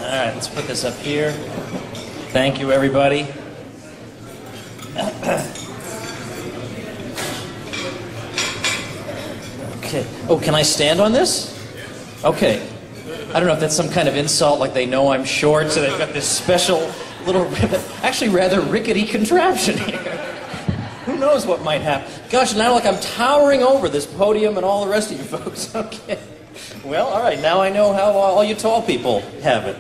right, let's put this up here. Thank you, everybody. Okay. Oh, can I stand on this? Okay. I don't know if that's some kind of insult, like they know I'm short, so they've got this special little, actually rather rickety contraption here. Who knows what might happen? Gosh, now like I'm towering over this podium and all the rest of you folks. Okay. Well, all right, now I know how all you tall people have it.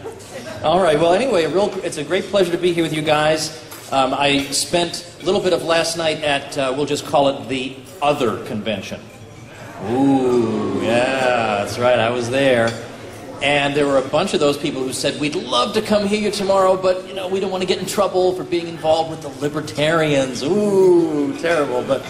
All right, well, anyway, it's a great pleasure to be here with you guys. I spent a little bit of last night at, we'll just call it the Other Convention. Ooh, yeah, that's right, I was there. And there were a bunch of those people who said, we'd love to come hear you tomorrow, but, you know, we don't want to get in trouble for being involved with the libertarians. Ooh, terrible. But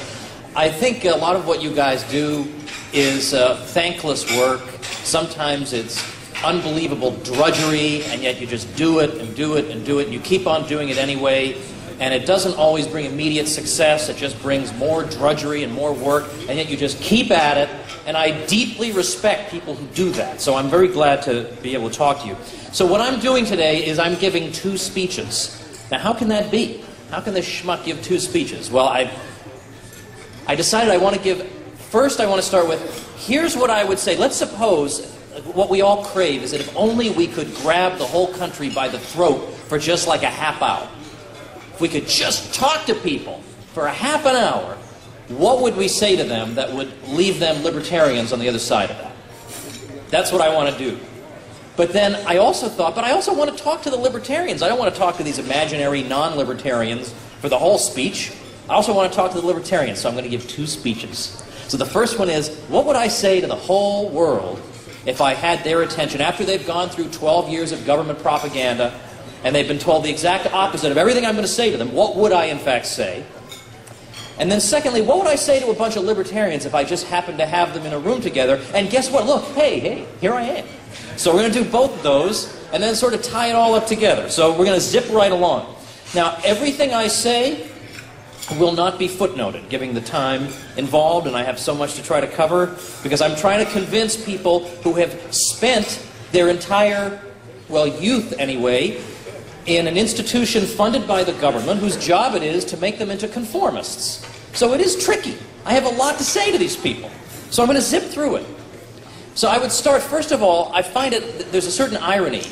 I think a lot of what you guys do is thankless work. Sometimes it's unbelievable drudgery, and yet you just do it and do it and do it, and you keep on doing it anyway. And it doesn't always bring immediate success. It just brings more drudgery and more work, and yet you just keep at it. And I deeply respect people who do that. So I'm very glad to be able to talk to you. So what I'm doing today is I'm giving 2 speeches. Now, how can that be? How can this schmuck give 2 speeches? Well, I decided I want to give... First, I want to start with, here's what I would say. Let's suppose what we all crave is that if only we could grab the whole country by the throat for just like a half hour. If we could just talk to people for a half an hour, what would we say to them that would leave them libertarians on the other side of that? That's what I want to do. But then I also thought, but I also want to talk to the libertarians. I don't want to talk to these imaginary non-libertarians for the whole speech. I also want to talk to the libertarians, so I'm going to give 2 speeches. So the first one is, what would I say to the whole world if I had their attention after they've gone through 12 years of government propaganda and they've been told the exact opposite of everything I'm going to say to them? What would I in fact say? And then secondly, what would I say to a bunch of libertarians if I just happened to have them in a room together? And guess what? Look, hey, here I am. So we're going to do both of those and then sort of tie it all up together. So we're going to zip right along. Now, everything I say will not be footnoted, given the time involved, and I have so much to try to cover, because I'm trying to convince people who have spent their entire, well, youth anyway, in an institution funded by the government whose job it is to make them into conformists. So it is tricky. I have a lot to say to these people. So I'm going to zip through it. So I would start, first of all, I find there's a certain irony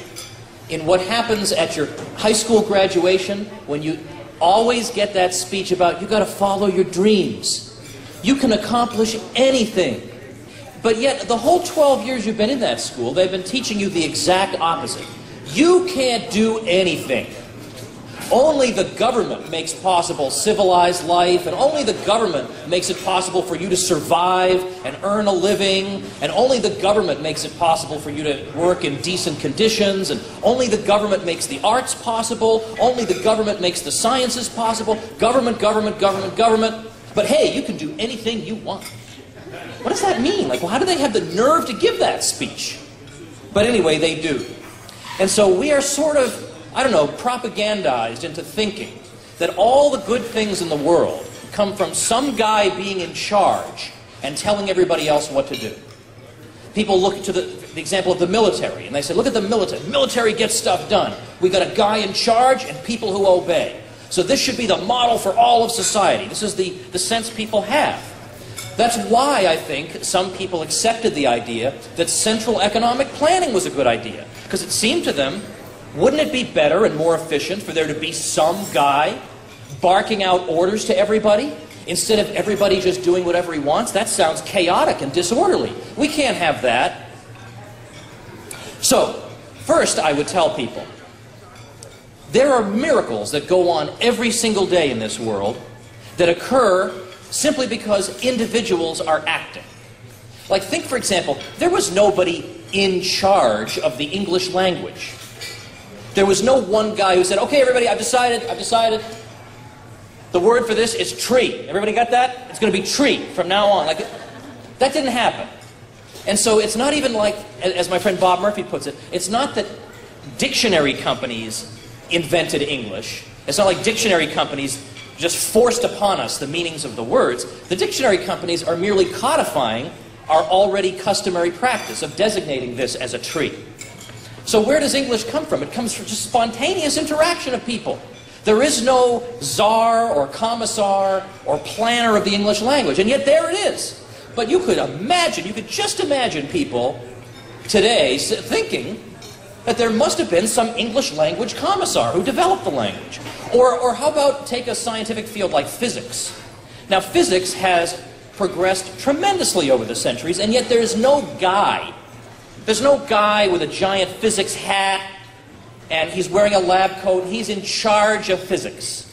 in what happens at your high school graduation when you always get that speech about you got to follow your dreams. You can accomplish anything. But yet, the whole 12 years you've been in that school, they've been teaching you the exact opposite. You can't do anything. Only the government makes possible civilized life, and only the government makes it possible for you to survive and earn a living, and only the government makes it possible for you to work in decent conditions, and only the government makes the arts possible, only the government makes the sciences possible. Government, government, government, government. But hey, you can do anything you want. What does that mean? Like, well, how do they have the nerve to give that speech? But anyway, they do. And so we are sort of, I don't know, propagandized into thinking that all the good things in the world come from some guy being in charge and telling everybody else what to do. People look to the example of the military, and they say, look at the military. The military gets stuff done. We got a guy in charge and people who obey. So this should be the model for all of society. This is the sense people have. That's why I think some people accepted the idea that central economic planning was a good idea. Because it seemed to them, wouldn't it be better and more efficient for there to be some guy barking out orders to everybody instead of everybody just doing whatever he wants? That sounds chaotic and disorderly. We can't have that. So, first I would tell people, there are miracles that go on every single day in this world that occur simply because individuals are acting. Like, think, for example, there was nobody in charge of the English language. There was no one guy who said, okay, everybody, I've decided. The word for this is tree. Everybody got that? It's going to be tree from now on. Like, that didn't happen. And so it's not even like, as my friend Bob Murphy puts it, it's not that dictionary companies invented English. It's not like dictionary companies just forced upon us the meanings of the words. The dictionary companies are merely codifying our already customary practice of designating this as a tree. So where does English come from? It comes from just spontaneous interaction of people. There is no czar or commissar or planner of the English language, and yet there it is. But you could imagine, you could just imagine people today thinking that there must have been some English language commissar who developed the language. Or how about take a scientific field like physics? Now physics has progressed tremendously over the centuries, and yet there's no guy. There's no guy with a giant physics hat, and he's wearing a lab coat, and he's in charge of physics.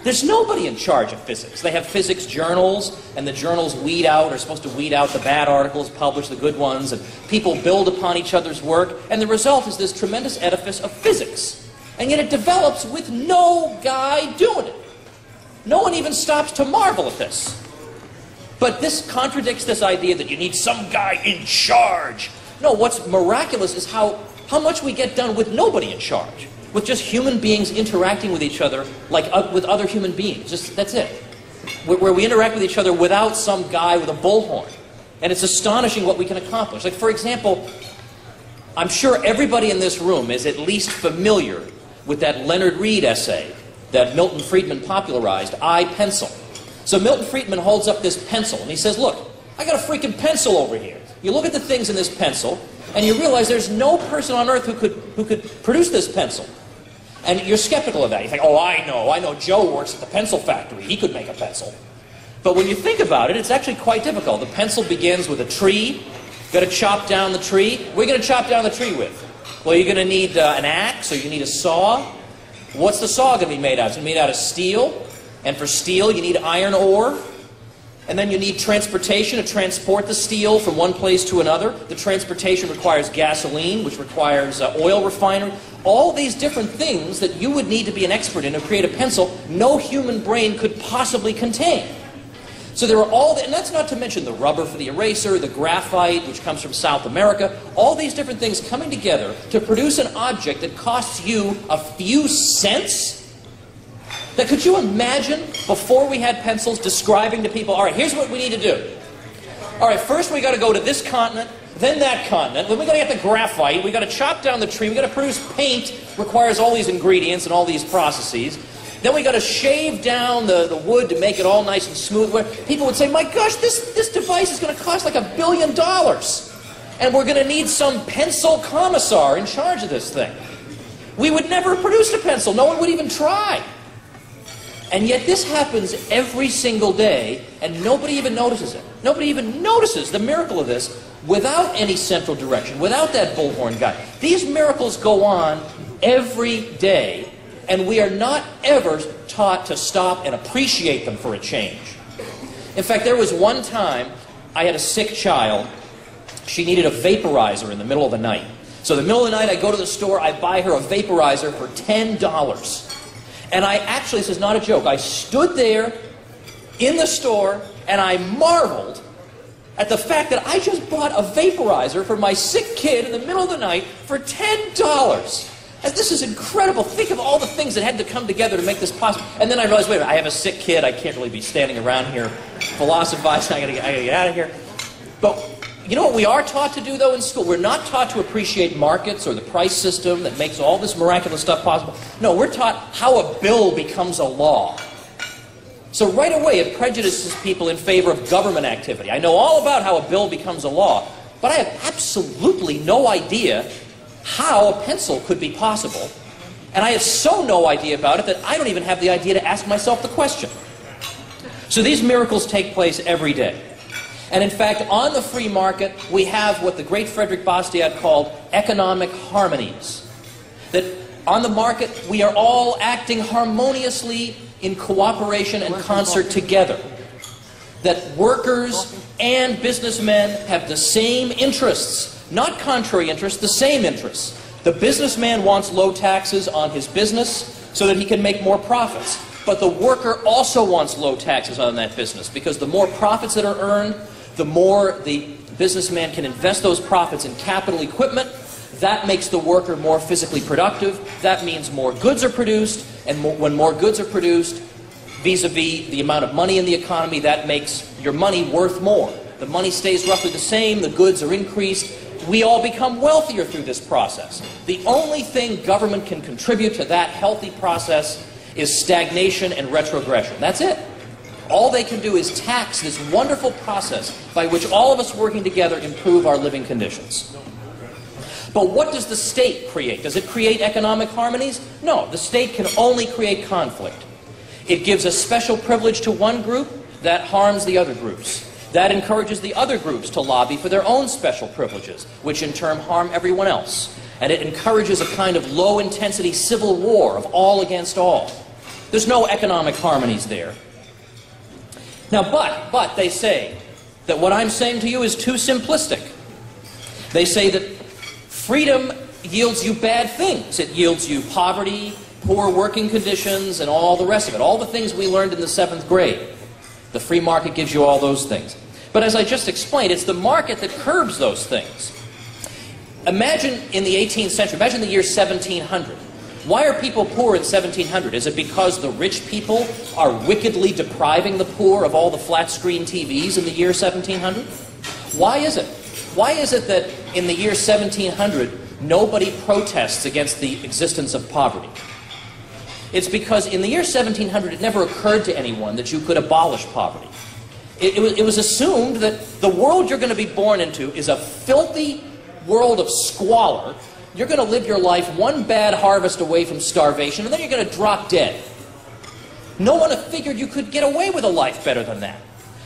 There's nobody in charge of physics. They have physics journals, and the journals are supposed to weed out the bad articles, publish the good ones, and people build upon each other's work, and the result is this tremendous edifice of physics. And yet it develops with no guy doing it. No one even stops to marvel at this. But this contradicts this idea that you need some guy in charge. No, what's miraculous is how much we get done with nobody in charge. With just human beings interacting with each other like with other human beings. Just, that's it. Where we interact with each other without some guy with a bullhorn. And it's astonishing what we can accomplish. Like, for example, I'm sure everybody in this room is at least familiar with that Leonard Read essay that Milton Friedman popularized, I, Pencil. So Milton Friedman holds up this pencil and he says, look, I got a freaking pencil over here. You look at the things in this pencil and you realize there's no person on earth who could produce this pencil. And you're skeptical of that. You think, oh, I know Joe works at the pencil factory. He could make a pencil. But when you think about it, it's actually quite difficult. The pencil begins with a tree. You've got to chop down the tree. What are you going to chop down the tree with? Well, you're going to need an axe, or you need a saw. What's the saw going to be made out of? It's going to be made out of steel. And for steel, you need iron ore. And then you need transportation to transport the steel from one place to another. The transportation requires gasoline, which requires oil refinery. All these different things that you would need to be an expert in to create a pencil, no human brain could possibly contain. So there are and that's not to mention the rubber for the eraser, the graphite, which comes from South America, all these different things coming together to produce an object that costs you a few cents. Now, could you imagine, before we had pencils, describing to people, all right, here's what we need to do. All right, first we got to go to this continent, then that continent, then we got to get the graphite, we got to chop down the tree, we got to produce paint, requires all these ingredients and all these processes. Then we got to shave down the wood to make it all nice and smooth. Where people would say, my gosh, this device is going to cost like $1 billion. And we're going to need some pencil commissar in charge of this thing. We would never have produced a pencil. No one would even try. And yet this happens every single day, and nobody even notices it. Nobody even notices the miracle of this without any central direction, without that bullhorn guy. These miracles go on every day, and we are not ever taught to stop and appreciate them for a change. In fact, there was one time I had a sick child. She needed a vaporizer in the middle of the night. So in the middle of the night, I go to the store, I buy her a vaporizer for $10. And I actually, this is not a joke, I stood there in the store and I marveled at the fact that I just bought a vaporizer for my sick kid in the middle of the night for $10. And this is incredible. Think of all the things that had to come together to make this possible. And then I realized, wait a minute, I have a sick kid, I can't really be standing around here philosophizing, I gotta get out of here. But you know what we are taught to do, though, in school? We're not taught to appreciate markets or the price system that makes all this miraculous stuff possible. No, we're taught how a bill becomes a law. So right away, it prejudices people in favor of government activity. I know all about how a bill becomes a law, but I have absolutely no idea how a pencil could be possible. And I have so no idea about it that I don't even have the idea to ask myself the question. So these miracles take place every day. And in fact, on the free market, we have what the great Frederick Bastiat called economic harmonies. That on the market, we are all acting harmoniously in cooperation and concert together. That workers and businessmen have the same interests, not contrary interests, the same interests. The businessman wants low taxes on his business so that he can make more profits. But the worker also wants low taxes on that business, because the more profits that are earned, the more the businessman can invest those profits in capital equipment. That makes the worker more physically productive. That means more goods are produced, and when more goods are produced, vis-a-vis the amount of money in the economy, that makes your money worth more. The money stays roughly the same, the goods are increased, we all become wealthier through this process. The only thing government can contribute to that healthy process is stagnation and retrogression. That's it. All they can do is tax this wonderful process by which all of us working together improve our living conditions. But what does the state create? Does it create economic harmonies? No, the state can only create conflict. It gives a special privilege to one group that harms the other groups. That encourages the other groups to lobby for their own special privileges, which in turn harm everyone else. And it encourages a kind of low-intensity civil war of all against all. There's no economic harmonies there. Now, but they say that what I'm saying to you is too simplistic. They say that freedom yields you bad things. It yields you poverty, poor working conditions, and all the rest of it. All the things we learned in the 7th grade. The free market gives you all those things. But as I just explained, it's the market that curbs those things. Imagine in the 18th century, imagine the year 1700. Why are people poor in 1700? Is it because the rich people are wickedly depriving the poor of all the flat-screen TVs in the year 1700? Why is it? Why is it that in the year 1700 nobody protests against the existence of poverty? It's because in the year 1700 it never occurred to anyone that you could abolish poverty. It was assumed that the world you're going to be born into is a filthy world of squalor. You're going to live your life one bad harvest away from starvation, and then you're going to drop dead. No one figured you could get away with a life better than that.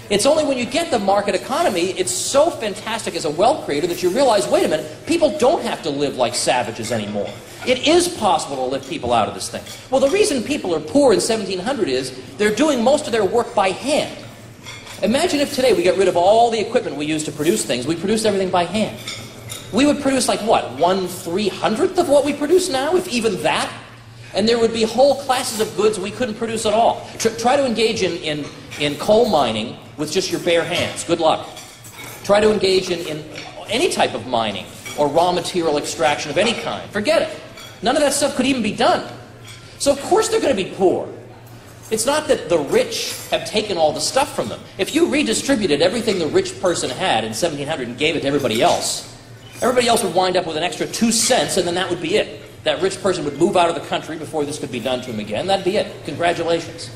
It's only when you get the market economy, it's so fantastic as a wealth creator that you realize, wait a minute, people don't have to live like savages anymore. It is possible to lift people out of this thing. Well, the reason people are poor in 1700 is they're doing most of their work by hand. Imagine if today we got rid of all the equipment we use to produce things. We produce everything by hand. We would produce like what, 1/300th of what we produce now, if even that? And there would be whole classes of goods we couldn't produce at all. Try to engage in coal mining with just your bare hands. Good luck. Try to engage in any type of mining or raw material extraction of any kind. Forget it. None of that stuff could even be done. So of course they're going to be poor. It's not that the rich have taken all the stuff from them. If you redistributed everything the rich person had in 1700 and gave it to everybody else would wind up with an extra 2 cents, and then that would be it. That rich person would move out of the country before this could be done to him again. That'd be it. Congratulations.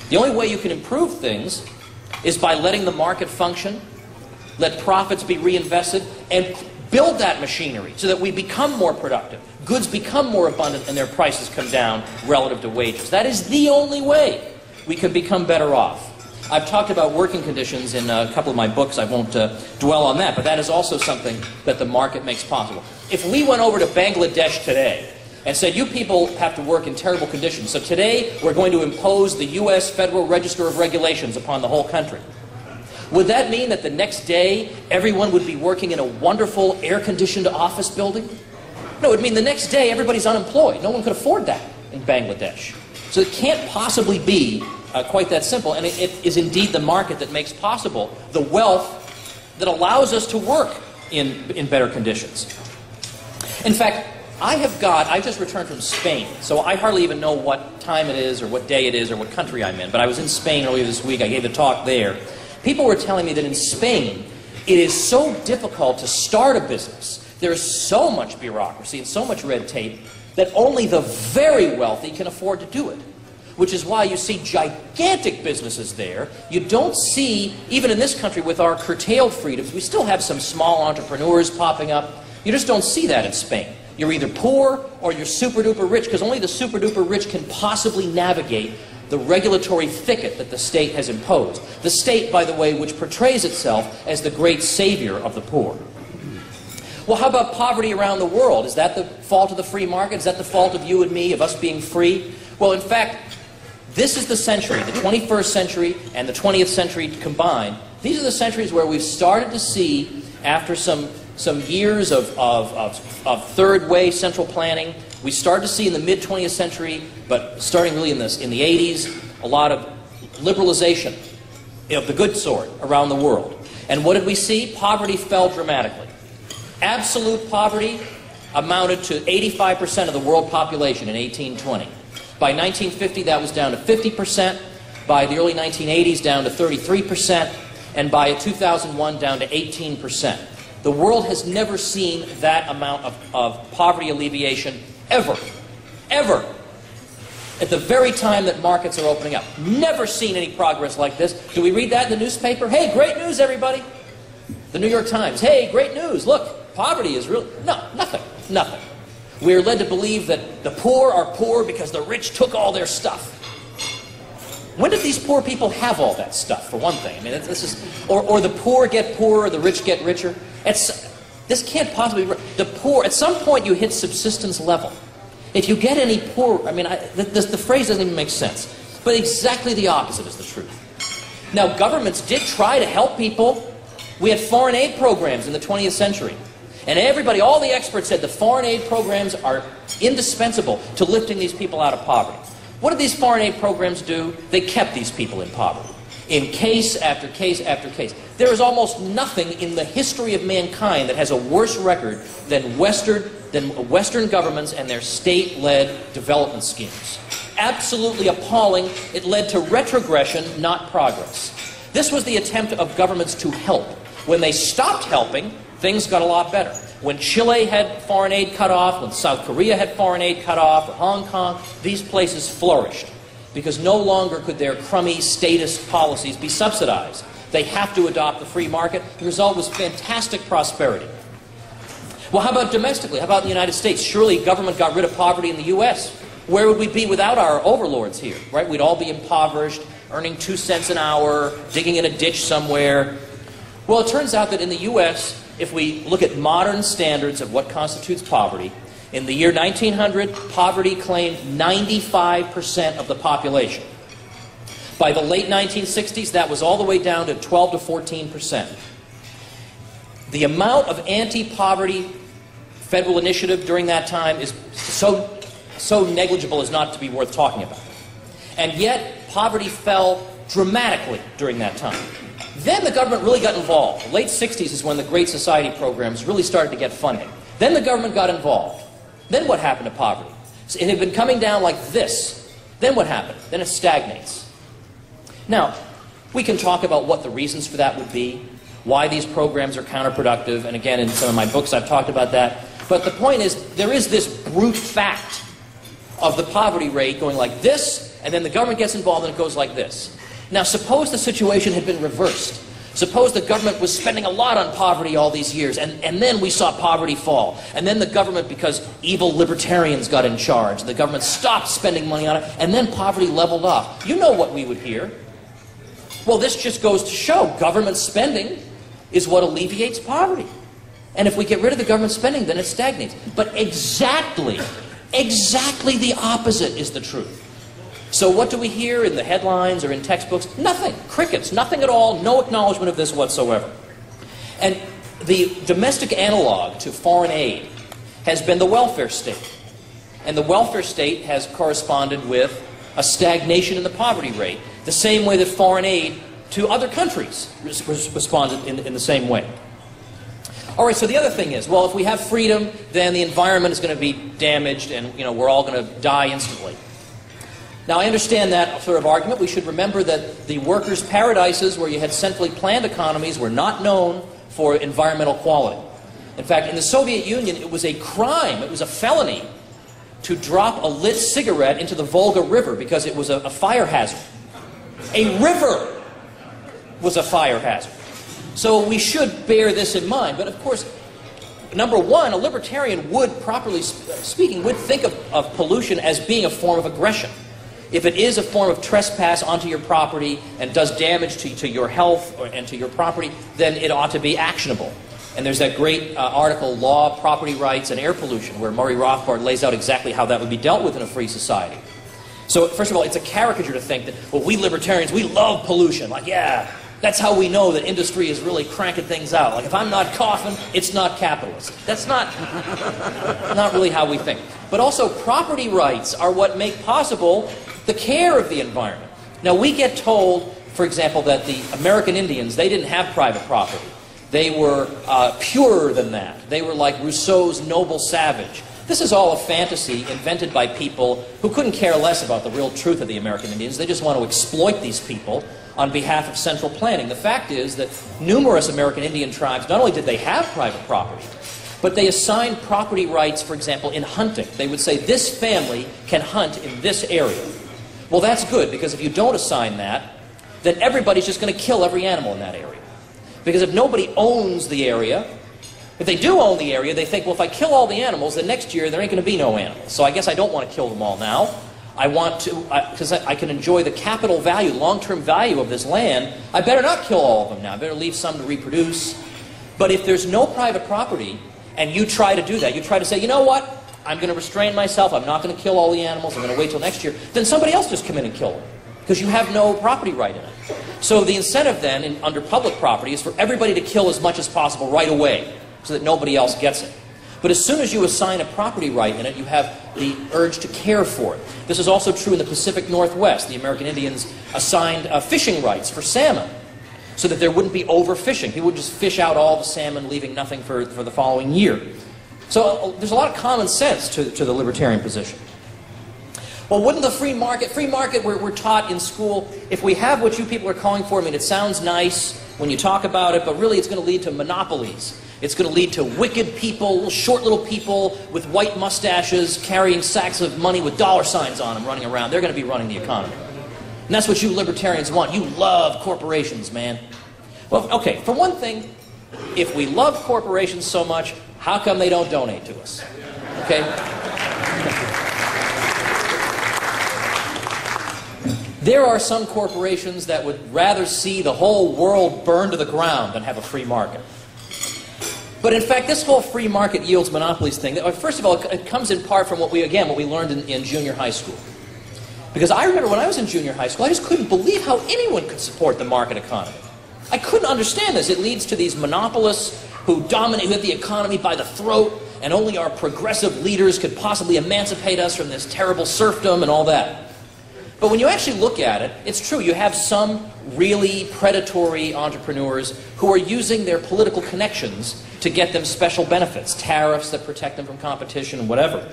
The only way you can improve things is by letting the market function, let profits be reinvested, and build that machinery so that we become more productive. Goods become more abundant and their prices come down relative to wages. That is the only way we can become better off. I've talked about working conditions in a couple of my books. I won't dwell on that, but that is also something that the market makes possible. If we went over to Bangladesh today and said, you people have to work in terrible conditions, so today we're going to impose the U.S. Federal Register of Regulations upon the whole country, would that mean that the next day everyone would be working in a wonderful air-conditioned office building? No, it would mean the next day everybody's unemployed. No one could afford that in Bangladesh. So it can't possibly be quite that simple, and it is indeed the market that makes possible the wealth that allows us to work in better conditions. In fact, I just returned from Spain, so I hardly even know what time it is or what day it is or what country I'm in, but I was in Spain earlier this week. I gave a talk there. People were telling me that in Spain, it is so difficult to start a business. There's so much bureaucracy and so much red tape that only the very wealthy can afford to do it. Which is why you see gigantic businesses there. You don't see, even in this country with our curtailed freedoms, we still have some small entrepreneurs popping up. You just don't see that in Spain. You're either poor or you're super-duper rich, because only the super-duper rich can possibly navigate the regulatory thicket that the state has imposed. The state, by the way, which portrays itself as the great savior of the poor. Well, how about poverty around the world? Is that the fault of the free market? Is that the fault of you and me, of us being free? Well, in fact, this is the century, the 21st century and the 20th century combined. These are the centuries where we've started to see, after some years of third-way central planning, we started to see in the mid-20th century, but starting really in the 80s, a lot of liberalization of the good sort around the world. And what did we see? Poverty fell dramatically. Absolute poverty amounted to 85% of the world population in 1820. By 1950, that was down to 50%. By the early 1980s, down to 33%. And by 2001, down to 18%. The world has never seen that amount of poverty alleviation ever. Ever. At the very time that markets are opening up. Never seen any progress like this. Do we read that in the newspaper? Hey, great news, everybody. The New York Times. Hey, great news. Look, poverty is real. No, nothing. Nothing. We are led to believe that the poor are poor because the rich took all their stuff. When did these poor people have all that stuff, for one thing? I mean, this is, or the poor get poorer, the rich get richer. This can't possibly be. The poor, at some point you hit subsistence level. If you get any poor, I mean, the phrase doesn't even make sense. But exactly the opposite is the truth. Now, governments did try to help people. We had foreign aid programs in the 20th century. And everybody, all the experts said the foreign aid programs are indispensable to lifting these people out of poverty. What did these foreign aid programs do? They kept these people in poverty. In case after case after case. There is almost nothing in the history of mankind that has a worse record than Western governments and their state-led development schemes. Absolutely appalling. It led to retrogression, not progress. This was the attempt of governments to help. When they stopped helping, things got a lot better. When Chile had foreign aid cut off, when South Korea had foreign aid cut off, or Hong Kong, these places flourished because no longer could their crummy statist policies be subsidized. They have to adopt the free market. The result was fantastic prosperity. Well, how about domestically? How about in the United States? Surely government got rid of poverty in the U.S. Where would we be without our overlords here, right? We'd all be impoverished, earning 2 cents an hour, digging in a ditch somewhere. Well, it turns out that in the U.S., if we look at modern standards of what constitutes poverty, in the year 1900, poverty claimed 95% of the population. By the late 1960s, that was all the way down to 12 to 14%. The amount of anti-poverty federal initiative during that time is so negligible as not to be worth talking about. And yet, poverty fell dramatically during that time. Then the government really got involved. The late 60s is when the Great Society programs really started to get funding. Then the government got involved. Then what happened to poverty? So it had been coming down like this. Then what happened? Then it stagnates. Now, we can talk about what the reasons for that would be, why these programs are counterproductive, and again, in some of my books I've talked about that. But the point is, there is this brute fact of the poverty rate going like this, and then the government gets involved and it goes like this. Now, suppose the situation had been reversed. Suppose the government was spending a lot on poverty all these years, and then we saw poverty fall. And then the government, because evil libertarians got in charge, the government stopped spending money on it, and then poverty leveled off. You know what we would hear. Well, this just goes to show government spending is what alleviates poverty. And if we get rid of the government spending, then it stagnates. But exactly the opposite is the truth. So what do we hear in the headlines or in textbooks? Nothing. Crickets. Nothing at all. No acknowledgement of this whatsoever. And the domestic analog to foreign aid has been the welfare state. And the welfare state has corresponded with a stagnation in the poverty rate, the same way that foreign aid to other countries responded in the same way. All right, so the other thing is, well, if we have freedom, then the environment is going to be damaged and, we're all going to die instantly. Now, I understand that sort of argument. We should remember that the workers' paradises where you had centrally planned economies were not known for environmental quality. In fact, in the Soviet Union, it was a crime, it was a felony to drop a lit cigarette into the Volga River because it was a fire hazard. A river was a fire hazard. So we should bear this in mind. But of course, number one, a libertarian would, properly speaking, would think of pollution as being a form of aggression. If it is a form of trespass onto your property and does damage to your health and to your property, then it ought to be actionable. And there's that great article, Law, Property Rights, and Air Pollution, where Murray Rothbard lays out exactly how that would be dealt with in a free society. So, first of all, it's a caricature to think that, well, we libertarians, we love pollution. Like, yeah, that's how we know that industry is really cranking things out. Like, if I'm not coughing, it's not capitalist. That's not really how we think. But also, property rights are what make possible the care of the environment. Now, we get told, for example, that the American Indians, they didn't have private property. They were purer than that. They were like Rousseau's noble savage. This is all a fantasy invented by people who couldn't care less about the real truth of the American Indians. They just want to exploit these people on behalf of central planning. The fact is that numerous American Indian tribes, not only did they have private property, but they assigned property rights, for example, in hunting. They would say, this family can hunt in this area. Well, that's good, because if you don't assign that, then everybody's just going to kill every animal in that area. Because if nobody owns the area, if they do own the area, they think, well, if I kill all the animals, then next year there ain't going to be no animals. So I guess I don't want to kill them all now. I want to, because I can enjoy the capital value, long-term value of this land, I better not kill all of them now. I better leave some to reproduce. But if there's no private property, and you try to do that, you try to say, you know what, I'm going to restrain myself, I'm not going to kill all the animals, I'm going to wait till next year, then somebody else just come in and kill them, because you have no property right in it. So the incentive then, under public property, is for everybody to kill as much as possible right away, so that nobody else gets it. But as soon as you assign a property right in it, you have the urge to care for it. This is also true in the Pacific Northwest. The American Indians assigned fishing rights for salmon, so that there wouldn't be overfishing. People would just fish out all the salmon, leaving nothing for the following year. So there's a lot of common sense to the libertarian position. Well, wouldn't the free market, we're taught in school, if we have what you people are calling for, I mean, it sounds nice when you talk about it, but really it's going to lead to monopolies. It's going to lead to wicked people, short little people with white mustaches carrying sacks of money with dollar signs on them running around. They're going to be running the economy. And that's what you libertarians want. You love corporations, man. Well, okay, for one thing, if we love corporations so much, how come they don't donate to us? Okay? There are some corporations that would rather see the whole world burn to the ground than have a free market. But in fact, this whole free market yields monopolies thing, first of all, it comes in part from what we learned in junior high school. Because I remember when I was in junior high school, I just couldn't believe how anyone could support the market economy. I couldn't understand this. It leads to these monopolists who dominate the economy by the throat, and only our progressive leaders could possibly emancipate us from this terrible serfdom and all that. But when you actually look at it, it's true. You have some really predatory entrepreneurs who are using their political connections to get them special benefits, tariffs that protect them from competition and whatever.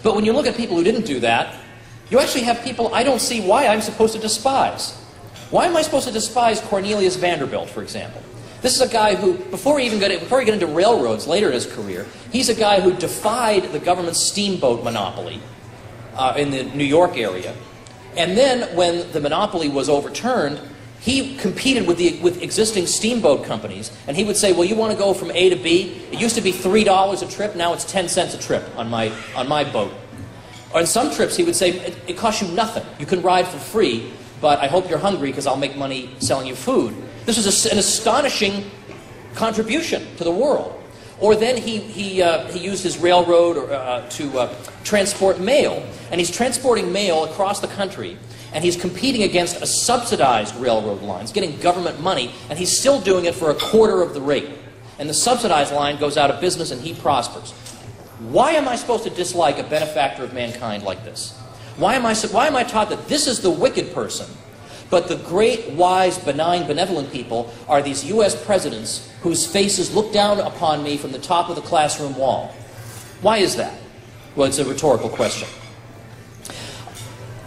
But when you look at people who didn't do that, you actually have people I don't see why I'm supposed to despise. Why am I supposed to despise Cornelius Vanderbilt, for example? This is a guy who, before he got into railroads later in his career, he's a guy who defied the government's steamboat monopoly in the New York area. And then when the monopoly was overturned, he competed with existing steamboat companies, and he would say, well, you want to go from A to B? It used to be $3 a trip, now it's 10 cents a trip on my boat. Or on some trips, he would say, it costs you nothing. You can ride for free, but I hope you're hungry because I'll make money selling you food. This was an astonishing contribution to the world. Or then he used his railroad to transport mail. And he's transporting mail across the country, and he's competing against a subsidized railroad line. He's getting government money, and he's still doing it for a quarter of the rate. And the subsidized line goes out of business, and he prospers. Why am I supposed to dislike a benefactor of mankind like this? Why am I taught that this is the wicked person, but the great, wise, benign, benevolent people are these U.S. presidents whose faces look down upon me from the top of the classroom wall? Why is that? Well, it's a rhetorical question.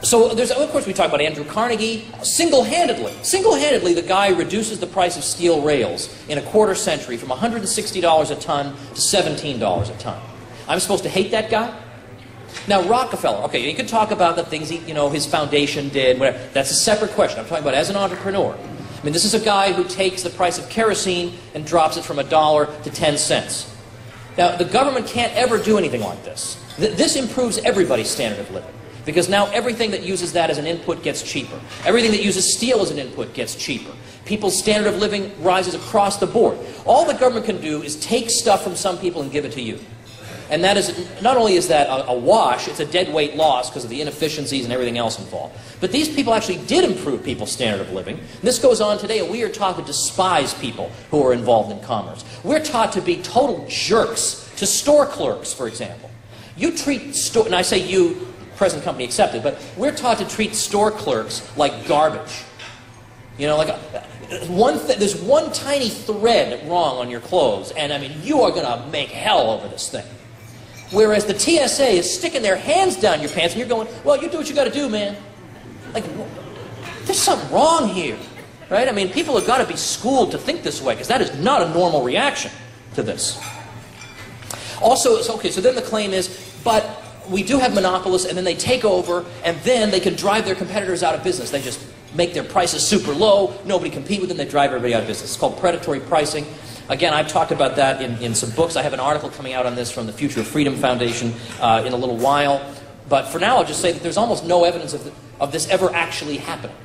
So, of course, we talk about Andrew Carnegie. Single-handedly, the guy reduces the price of steel rails in a quarter century from $160 a ton to $17 a ton. I'm supposed to hate that guy? Now, Rockefeller, okay, you could talk about the things his foundation did, whatever. That's a separate question. I'm talking about as an entrepreneur. I mean, this is a guy who takes the price of kerosene and drops it from $1 to 10 cents. Now, the government can't ever do anything like this. This improves everybody's standard of living, because now everything that uses that as an input gets cheaper. Everything that uses steel as an input gets cheaper. People's standard of living rises across the board. All the government can do is take stuff from some people and give it to you. And that is, not only is that a wash, it's a dead weight loss because of the inefficiencies and everything else involved. But these people actually did improve people's standard of living. And this goes on today, and we are taught to despise people who are involved in commerce. We're taught to be total jerks to store clerks, for example. You treat and I say you, present company accepted, but we're taught to treat store clerks like garbage. There's one tiny thread wrong on your clothes, and I mean, you are going to make hell over this thing. Whereas the TSA is sticking their hands down your pants, and you're going, well, you do what you got to do, man. Like, there's something wrong here, right? I mean, people have got to be schooled to think this way, because that is not a normal reaction to this. Also, okay, so then the claim is, but we do have monopolists, and then they take over, and then they can drive their competitors out of business. They just make their prices super low, nobody compete with them, they drive everybody out of business. It's called predatory pricing. Again, I've talked about that in some books. I have an article coming out on this from the Future of Freedom Foundation in a little while. But for now, I'll just say that there's almost no evidence of this ever actually happening.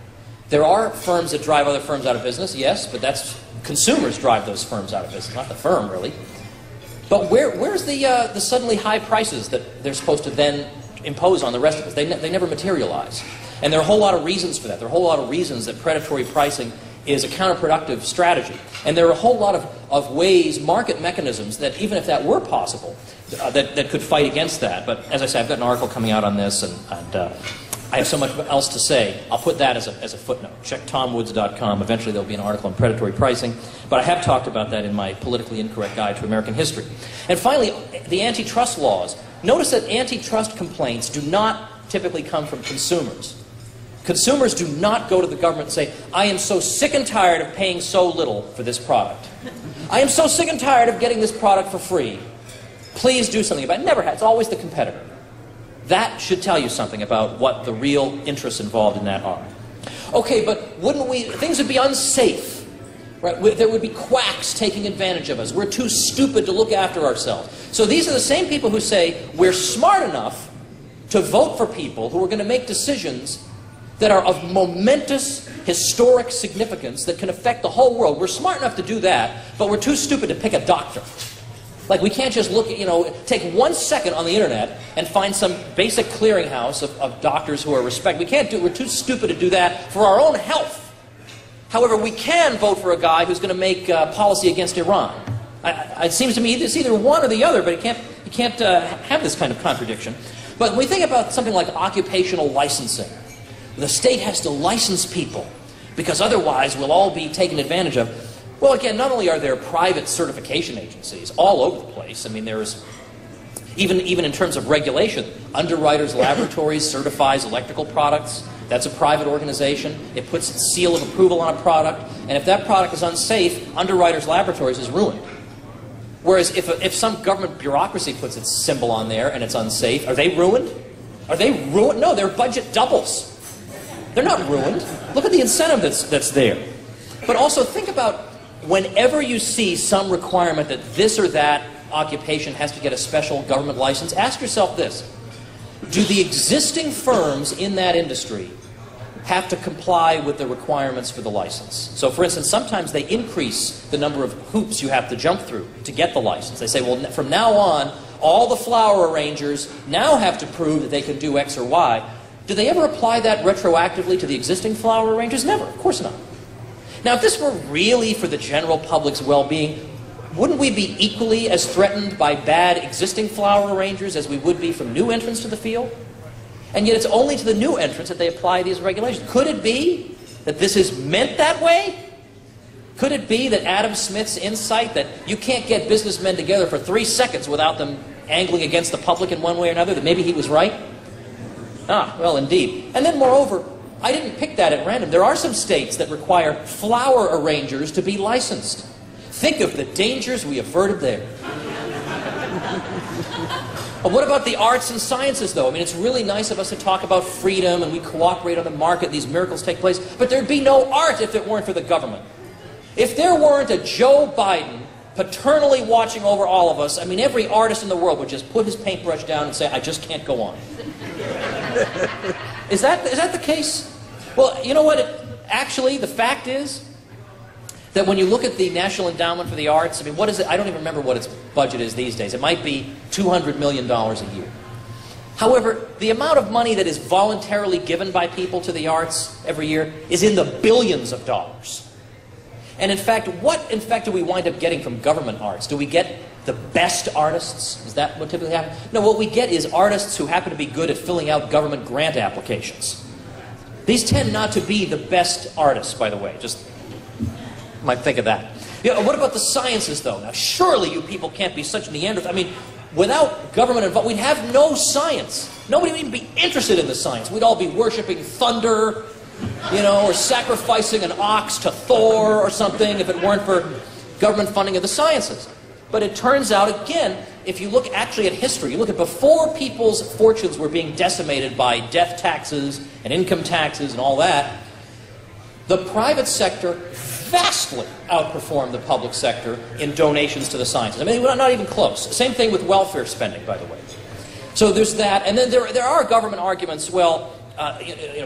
There are firms that drive other firms out of business, yes, but that's consumers drive those firms out of business, not the firm, really. But where's the suddenly high prices that they're supposed to then impose on the rest of us? They never materialize. And there are a whole lot of reasons for that. There are a whole lot of reasons that predatory pricing is a counterproductive strategy. And there are a whole lot of ways, market mechanisms, that even if that were possible, that could fight against that. But as I say, I've got an article coming out on this, and I have so much else to say. I'll put that as a footnote. Check tomwoods.com. Eventually there'll be an article on predatory pricing. But I have talked about that in my Politically Incorrect Guide to American History. And finally, the antitrust laws. Notice that antitrust complaints do not typically come from consumers. Consumers do not go to the government and say, I am so sick and tired of paying so little for this product. I am so sick and tired of getting this product for free. Please do something about it. Never has. It's always the competitor. That should tell you something about what the real interests involved in that are. Okay, but wouldn't we, things would be unsafe, right? There would be quacks taking advantage of us. We're too stupid to look after ourselves. So these are the same people who say, we're smart enough to vote for people who are going to make decisions that are of momentous historic significance that can affect the whole world. We're smart enough to do that, but we're too stupid to pick a doctor. Like, we can't just look at, take 1 second on the internet and find some basic clearinghouse of doctors who are respected. We can't do it. We're too stupid to do that for our own health. However, we can vote for a guy who's going to make policy against Iran. It seems to me it's either one or the other, but you can't have this kind of contradiction. But when we think about something like occupational licensing, the state has to license people, because otherwise we'll all be taken advantage of. Well, again, not only are there private certification agencies all over the place, I mean, there's, even in terms of regulation, Underwriters Laboratories certifies electrical products. That's a private organization. It puts its seal of approval on a product, and if that product is unsafe, Underwriters Laboratories is ruined. Whereas if some government bureaucracy puts its symbol on there and it's unsafe, are they ruined? Are they ruined? No, their budget doubles. They're not ruined. Look at the incentive that's there. But also think about whenever you see some requirement that this or that occupation has to get a special government license, ask yourself this. Do the existing firms in that industry have to comply with the requirements for the license? So for instance, sometimes they increase the number of hoops you have to jump through to get the license. They say, well, from now on, all the flower arrangers now have to prove that they can do X or Y. Do they ever apply that retroactively to the existing flower arrangers? Never. Of course not. Now, if this were really for the general public's well-being, wouldn't we be equally as threatened by bad existing flower arrangers as we would be from new entrants to the field? And yet it's only to the new entrants that they apply these regulations. Could it be that this is meant that way? Could it be that Adam Smith's insight that you can't get businessmen together for 3 seconds without them angling against the public in one way or another, that maybe he was right? Ah, well, indeed. And then, moreover, I didn't pick that at random. There are some states that require flower arrangers to be licensed. Think of the dangers we averted there. What about the arts and sciences, though? I mean, it's really nice of us to talk about freedom and we cooperate on the market, these miracles take place, but there'd be no art if it weren't for the government. If there weren't a Joe Biden paternally watching over all of us, I mean, every artist in the world would just put his paintbrush down and say, I just can't go on. Is that the case? Well, you know what? Actually, the fact is that when you look at the National Endowment for the Arts, I mean, what is it? I don't even remember what its budget is these days. It might be $200 million a year. However, the amount of money that is voluntarily given by people to the arts every year is in the billions of dollars. And in fact, what do we wind up getting from government arts? Do we get the best artists? Is that what typically happens? No, what we get is artists who happen to be good at filling out government grant applications. These tend not to be the best artists, by the way. Just might think of that. Yeah, what about the sciences, though? Now, surely you people can't be such Neanderthals. I mean, without government involvement, we'd have no science. Nobody would even be interested in the science. We'd all be worshipping thunder you know, or sacrificing an ox to Thor or something if it weren't for government funding of the sciences. But it turns out, again, if you look actually at history, you look at before people's fortunes were being decimated by death taxes and income taxes and all that, the private sector vastly outperformed the public sector in donations to the sciences. I mean, we're not even close. Same thing with welfare spending, by the way. So there's that. And then there are government arguments, well,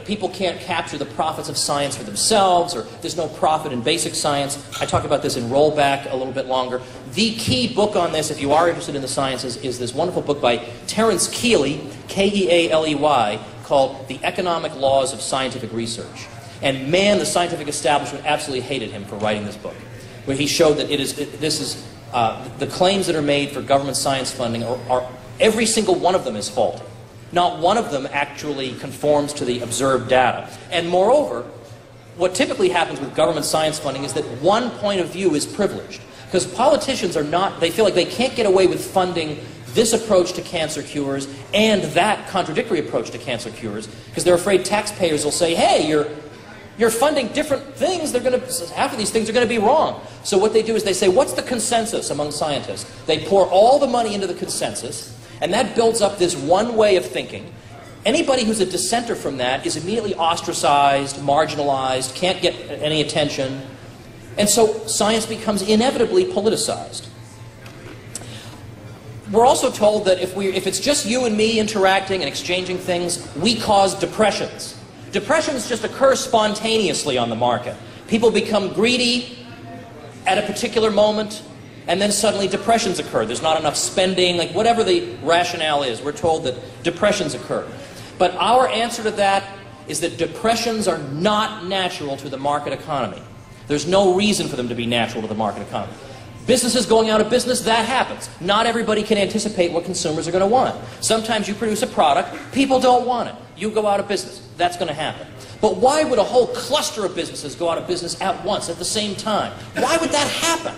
people can't capture the profits of science for themselves, or there's no profit in basic science. I talk about this in Rollback a little bit longer. The key book on this, if you are interested in the sciences, is this wonderful book by Terence Keeley, Kealey, called The Economic Laws of Scientific Research. And man, the scientific establishment absolutely hated him for writing this book, where he showed that the claims that are made for government science funding are every single one of them is faulty. Not one of them actually conforms to the observed data. And moreover, what typically happens with government science funding is that one point of view is privileged. Because politicians are not, they feel like they can't get away with funding this approach to cancer cures and that contradictory approach to cancer cures, because they're afraid taxpayers will say, hey, you're funding different things, half of these things are going to be wrong. So what they do is they say, what's the consensus among scientists? They pour all the money into the consensus, and that builds up this one way of thinking. Anybody who's a dissenter from that is immediately ostracized, marginalized, can't get any attention. And so science becomes inevitably politicized. We're also told that if it's just you and me interacting and exchanging things, we cause depressions. Depressions just occur spontaneously on the market. People become greedy at a particular moment, and then suddenly depressions occur. There's not enough spending, like whatever the rationale is, we're told that depressions occur. But our answer to that is that depressions are not natural to the market economy. There's no reason for them to be natural to the market economy. Businesses going out of business, that happens. Not everybody can anticipate what consumers are going to want. Sometimes you produce a product, people don't want it. You go out of business. That's going to happen. But why would a whole cluster of businesses go out of business at once, at the same time? Why would that happen?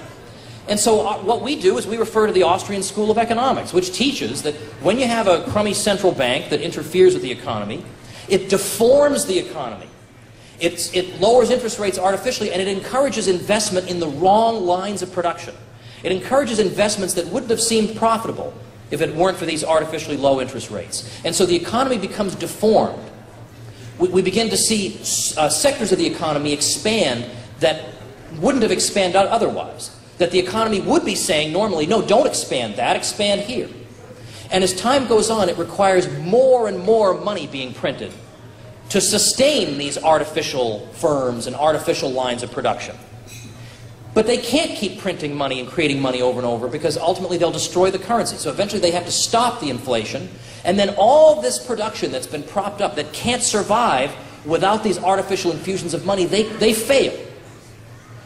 And so what we do is we refer to the Austrian School of Economics, which teaches that when you have a crummy central bank that interferes with the economy, it deforms the economy. It lowers interest rates artificially, and it encourages investment in the wrong lines of production. It encourages investments that wouldn't have seemed profitable if it weren't for these artificially low interest rates. And so the economy becomes deformed. We begin to see sectors of the economy expand that wouldn't have expanded otherwise. That the economy would be saying normally, no, don't expand that, expand here. And as time goes on, it requires more and more money being printed to sustain these artificial firms and artificial lines of production. But they can't keep printing money and creating money over and over, because ultimately they'll destroy the currency. So eventually they have to stop the inflation, and then all this production that's been propped up that can't survive without these artificial infusions of money, they fail.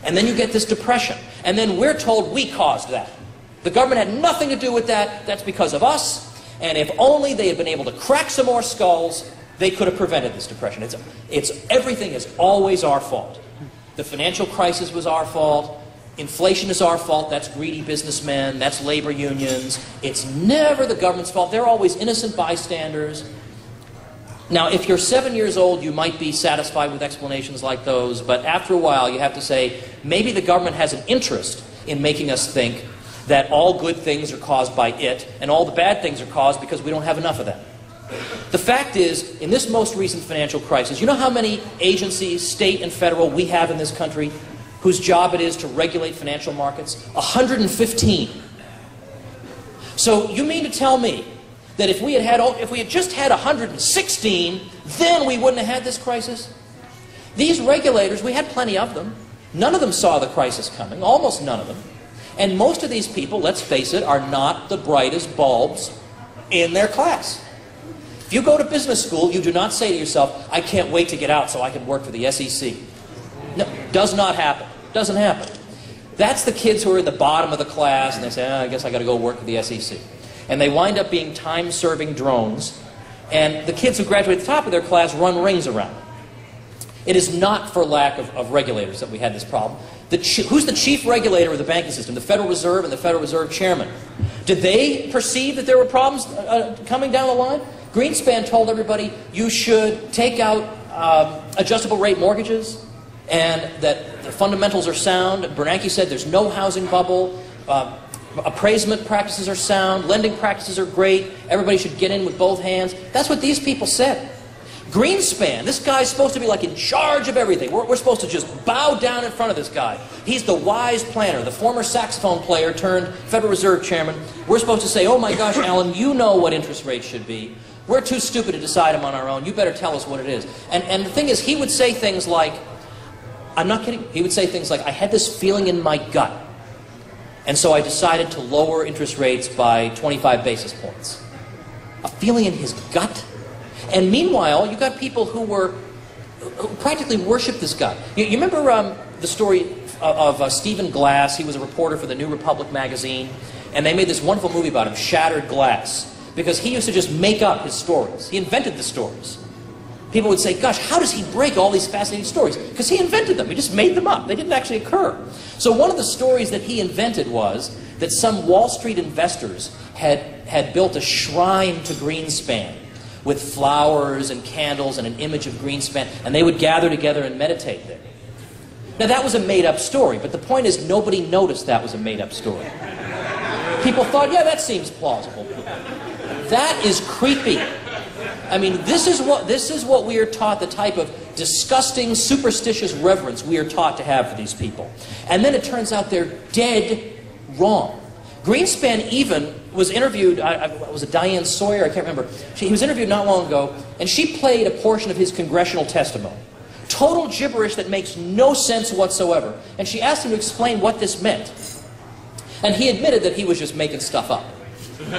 And then you get this depression. And then we're told we caused that. The government had nothing to do with that. That's because of us. And if only they had been able to crack some more skulls, they could have prevented this depression. Everything is always our fault. The financial crisis was our fault. Inflation is our fault. That's greedy businessmen. That's labor unions. It's never the government's fault. They're always innocent bystanders. Now, if you're 7 years old, you might be satisfied with explanations like those, but after a while you have to say, maybe the government has an interest in making us think that all good things are caused by it, and all the bad things are caused because we don't have enough of them. The fact is, in this most recent financial crisis, you know how many agencies, state and federal, we have in this country whose job it is to regulate financial markets? 115. So you mean to tell me that if we had just had 116, then we wouldn't have had this crisis? These regulators, we had plenty of them. None of them saw the crisis coming, almost none of them. And most of these people, let's face it, are not the brightest bulbs in their class. If you go to business school, you do not say to yourself, I can't wait to get out so I can work for the SEC. No, does not happen. Doesn't happen. That's the kids who are at the bottom of the class, and they say, I guess I got to go work for the SEC. And they wind up being time-serving drones, and the kids who graduate at the top of their class run rings around. It is not for lack of regulators that we had this problem. Who's the chief regulator of the banking system? The Federal Reserve and the Federal Reserve Chairman. Did they perceive that there were problems coming down the line? Greenspan told everybody you should take out adjustable rate mortgages, and that the fundamentals are sound. Bernanke said there's no housing bubble. Appraisement practices are sound. Lending practices are great. Everybody should get in with both hands. That's what these people said. Greenspan, this guy's supposed to be like in charge of everything. We're supposed to just bow down in front of this guy. He's the wise planner, the former saxophone player turned Federal Reserve chairman. We're supposed to say, oh my gosh, Alan, you know what interest rates should be. We're too stupid to decide them on our own. You better tell us what it is. And the thing is, he would say things like, I'm not kidding, he would say things like, I had this feeling in my gut, and so I decided to lower interest rates by 25 basis points. A feeling in his gut? And meanwhile, you got people who practically worship this guy. You remember the story of Stephen Glass? He was a reporter for the New Republic magazine, and they made this wonderful movie about him, Shattered Glass, because he used to just make up his stories. He invented the stories. People would say, gosh, how does he break all these fascinating stories? Because he invented them. He just made them up. They didn't actually occur. So one of the stories that he invented was that some Wall Street investors had built a shrine to Greenspan with flowers and candles and an image of Greenspan, and they would gather together and meditate there. Now that was a made-up story, but the point is nobody noticed that was a made-up story. People thought, yeah, that seems plausible. That is creepy. I mean, this is what we are taught, the type of disgusting, superstitious reverence we are taught to have for these people. And then it turns out they're dead wrong. Greenspan even was interviewed, was it Diane Sawyer? I can't remember. He was interviewed not long ago, and she played a portion of his congressional testimony. Total gibberish that makes no sense whatsoever. And she asked him to explain what this meant. And he admitted that he was just making stuff up.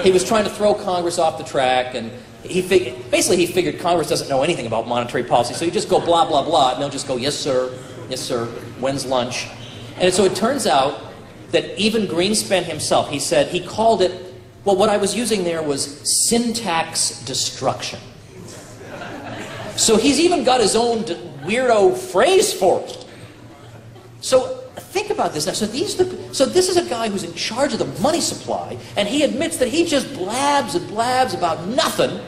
He was trying to throw Congress off the track, and he figured Congress doesn't know anything about monetary policy, so you just go blah, blah, blah, and they'll just go, yes, sir, when's lunch? And so it turns out that even Greenspan himself, he said, he called it, well, what I was using there was syntax destruction. So he's even got his own weirdo phrase for it. So think about this now. So this is a guy who's in charge of the money supply, and he admits that he just blabs and blabs about nothing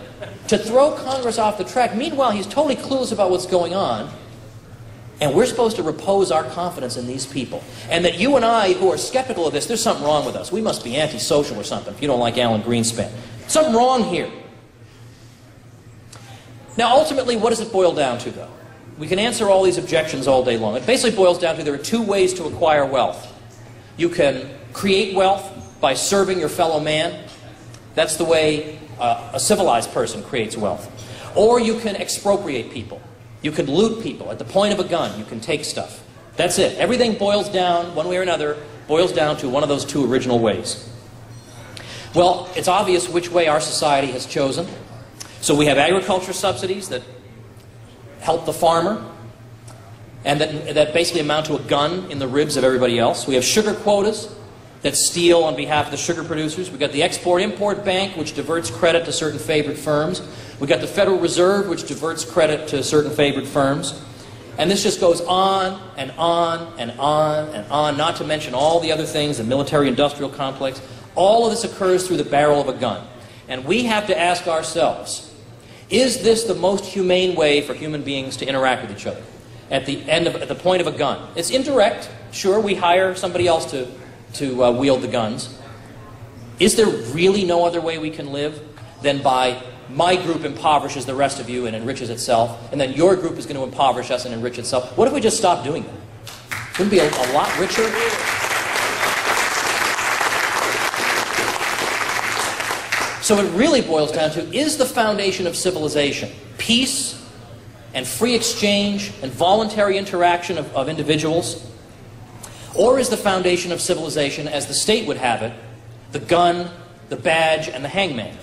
to throw Congress off the track. Meanwhile, he's totally clueless about what's going on, and we're supposed to repose our confidence in these people. And that you and I, who are skeptical of this, there's something wrong with us. We must be antisocial or something if you don't like Alan Greenspan. Something wrong here. Now, ultimately, what does it boil down to, though? We can answer all these objections all day long. It basically boils down to there are two ways to acquire wealth. You can create wealth by serving your fellow man. That's the way a civilized person creates wealth. Or you can expropriate people. You can loot people. At the point of a gun, you can take stuff. That's it. Everything boils down, one way or another, boils down to one of those two original ways. Well, it's obvious which way our society has chosen. So we have agriculture subsidies that help the farmer, and that basically amount to a gun in the ribs of everybody else. We have sugar quotas that steal on behalf of the sugar producers. We've got the Export-Import Bank, which diverts credit to certain favored firms. We've got the Federal Reserve, which diverts credit to certain favored firms. And this just goes on and on and on and on, not to mention all the other things, the military-industrial complex. All of this occurs through the barrel of a gun. And we have to ask ourselves, is this the most humane way for human beings to interact with each other? At the point of a gun. It's indirect. Sure, we hire somebody else to wield the guns. Is there really no other way we can live than by my group impoverishes the rest of you and enriches itself, and then your group is going to impoverish us and enrich itself? What if we just stopped doing that? Wouldn't it be a lot richer? So it really boils down to, is the foundation of civilization peace and free exchange and voluntary interaction of individuals? Or is the foundation of civilization, as the state would have it, the gun, the badge, and the hangman?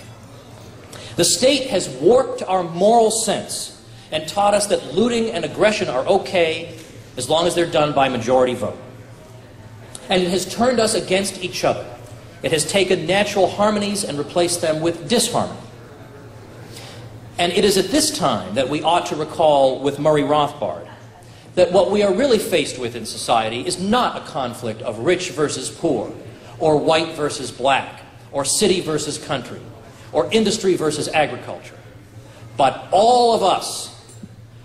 The state has warped our moral sense and taught us that looting and aggression are okay as long as they're done by majority vote. And it has turned us against each other. It has taken natural harmonies and replaced them with disharmony. And it is at this time that we ought to recall with Murray Rothbard that what we are really faced with in society is not a conflict of rich versus poor, or white versus black, or city versus country, or industry versus agriculture. But all of us